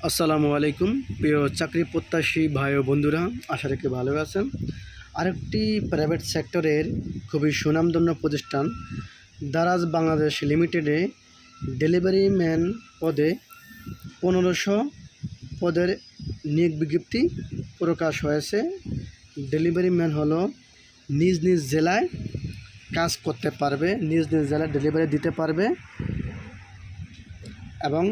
আসসালামু আলাইকুম প্রিয় চাকরি প্রত্যাশী ভাই ও বন্ধুরা, আশা রেখে ভালো আছেন। আরেকটি প্রাইভেট সেক্টরের খুবই সুনামধন্য প্রতিষ্ঠান দারাজ বাংলাদেশ লিমিটেডে ডেলিভারি ম্যান পদে 1500 পদের নিয়োগ বিজ্ঞপ্তি প্রকাশ হয়েছে। ডেলিভারি ম্যান হলো নিজ নিজ জেলায় কাজ করতে পারবে, নিজ নিজ জেলায় ডেলিভারি দিতে পারবে এবং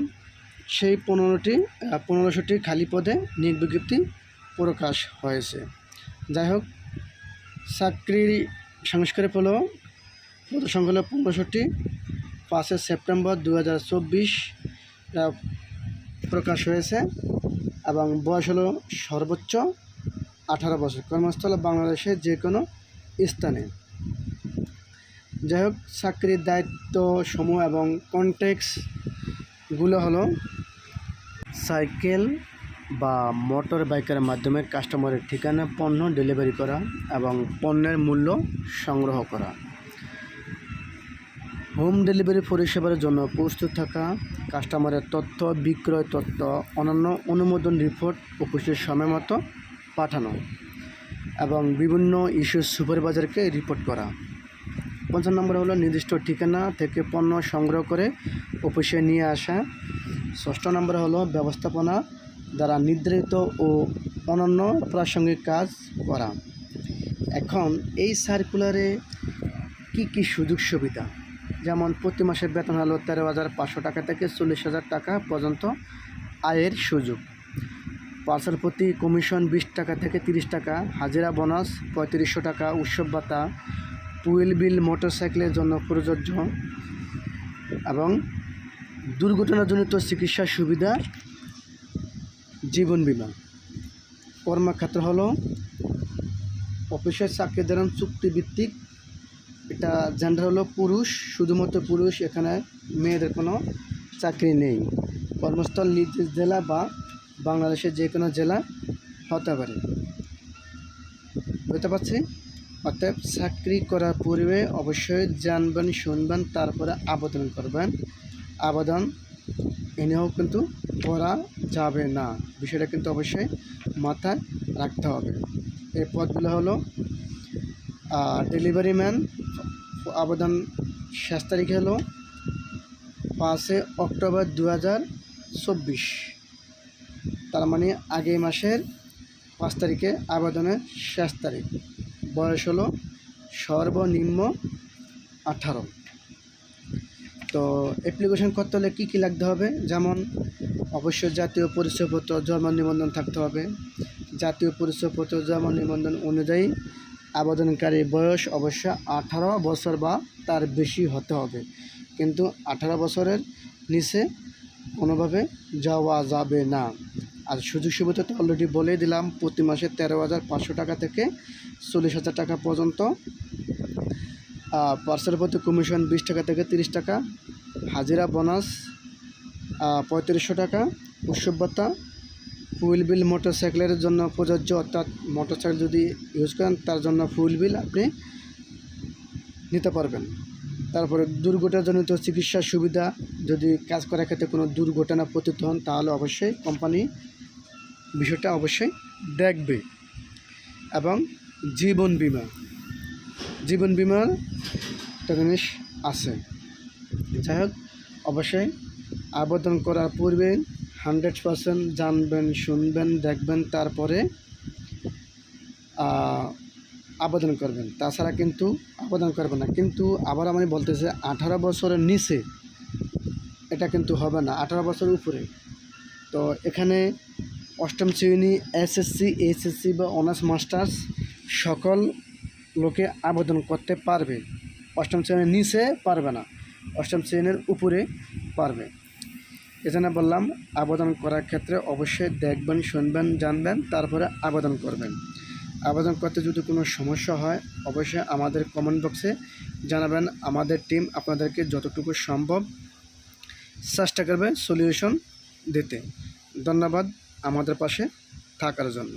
সেই 1500টি খালি পদে নিয়োগ বিজ্ঞপ্তি প্রকাশ হয়েছে। যাই হোক, চাকরির সংস্কারে হলো পদ সংখ্যা হলো 1500টি। 5 সেপ্টেম্বর 2024 প্রকাশ হয়েছে এবং বয়স হলো সর্বোচ্চ 18 বছর। কর্মস্থল বাংলাদেশের যে কোনো স্থানে। যাই হোক, চাকরির দায়িত্ব সমূহ এবং কনটেক্সটগুলো হলো সাইকেল বা মোটর বাইকের মাধ্যমে কাস্টমারের ঠিকানা পণ্য ডেলিভারি করা এবং পণ্যের মূল্য সংগ্রহ করা, হোম ডেলিভারি পরিষেবার জন্য প্রস্তুত থাকা, কাস্টমারের তথ্য, বিক্রয় তথ্য, অন্যান্য অনুমোদন রিপোর্ট অফিসের সময় মতো পাঠানো এবং বিভিন্ন ইস্যু সুপারভাইজারকে রিপোর্ট করা। 5 নম্বর হলো নির্দিষ্ট ঠিকানা থেকে পণ্য সংগ্রহ করে অফিসে নিয়ে আসা। 6 নম্বর হলো ব্যবস্থাপনা দ্বারা নির্ধারিত ও অন্যান্য প্রাসঙ্গিক কাজ করা। এখন এই সার্কুলারে কি সুযোগ সুবিধা, যেমন প্রতি মাসের বেতন হলো 13,500 টাকা থেকে 40,000 টাকা পর্যন্ত আয়ের সুযোগ, পার্সেল প্রতি কমিশন 20 টাকা থেকে 30 টাকা, হাজিরা বোনাস 3500 টাকা, উৎসব ভাতা, হুইল বিল মোটরসাইকেলের জন্য প্রযোজ্য এবং দুর্ঘটনাজনিত চিকিৎসা সুবিধা, জীবন বীমা। কর্মক্ষেত্র হলো অফিসের চাকরির চুক্তিভিত্তিক। এটা জেন্ডার হলো পুরুষ, শুধুমাত্র পুরুষ, এখানে মেয়েদের কোনো চাকরি নেই। কর্মস্থল নিজ জেলা বা বাংলাদেশের যে কোনো জেলা হতে পারে। বুঝতে পারছি? অতএব চাকরি করার পূর্বে অবশ্যই জানবেন, শুনবেন, তারপরে আবেদন করবেন। আবেদন এনেও কিন্তু করা যাবে না, বিষয়টা কিন্তু অবশ্যই মাথায় রাখতে হবে। এই পদগুলো হলো ডেলিভারি ম্যান। আবেদন শেষ তারিখ হলো 5 অক্টোবর 2024, তার মানে আগামী মাসের 5 তারিখে আবেদনের শেষ তারিখ। বয়স হলো সর্বনিম্ন 18। তো অ্যাপ্লিকেশন করতে হলে কী লাগতে হবে, যেমন অবশ্যই জাতীয় পরিচয়পত্র, জন্ম নিবন্ধন থাকতে হবে। জাতীয় পরিচয়পত্র, জন্ম নিবন্ধন অনুযায়ী আবেদনকারী বয়স অবশ্যই 18 বছর বা তার বেশি হতে হবে, কিন্তু 18 বছরের নিচে কোনোভাবে যাওয়া যাবে না। আর সুযোগ সুবিধা তো অলরেডি বলে দিলাম, প্রতি মাসে 13,500 টাকা থেকে 40,000 টাকা পর্যন্ত, পার্সেল প্রতি কমিশন 20 টাকা থেকে 30 টাকা, হাজিরা বোনাস 3500 টাকা, উৎসব ভাতা, ফুয়েল বিল মোটরসাইকেলের জন্য প্রযোজ্য, অর্থাৎ মোটরসাইকেল যদি ইউজ করেন তার জন্য ফুয়েল বিল আপনি নিতে পারবেন। তারপরে দুর্ঘটনাজনিত চিকিৎসা সুবিধা, যদি কাজ করার ক্ষেত্রে কোনো দুর্ঘটনা পতিত হন তাহলে অবশ্যই কোম্পানি বিষয়টা অবশ্যই দেখবে। এবং জীবন বীমা, জীবন বীমার একটা জিনিস আছে। যাই হোক, অবশ্যই আবেদন করার পূর্বে 100% জানবেন, শুনবেন, দেখবেন, তারপরে আবেদন করবেন। তাছাড়া কিন্তু আবেদন করবেন না। কিন্তু আবার আমি বলতেছি 18 বছরের নিচে এটা কিন্তু হবে না, 18 বছরের উপরে। তো এখানে 8ম শ্রেণী, এসএসসি, এইচএসসি বা অনার্স মাস্টার্স সকল লোকে আবেদন করতে পারবে। 8ম শ্রেণীর নিচে পারবে না, 8ম শ্রেণীর উপরে পারবে। এজন্য বললাম, আবেদন করার ক্ষেত্রে অবশ্যই দেখবেন, শুনবেন, জানবেন, তারপরে আবেদন করবেন। আবেদন করতে যদি কোনো সমস্যা হয় অবশ্যই আমাদের কমেন্ট বক্সে জানাবেন। আমাদের টিম আপনাদেরকে যতটুকু সম্ভব চেষ্টা করবে সলিউশন দিতে। ধন্যবাদ আমাদের পাশে থাকার জন্য।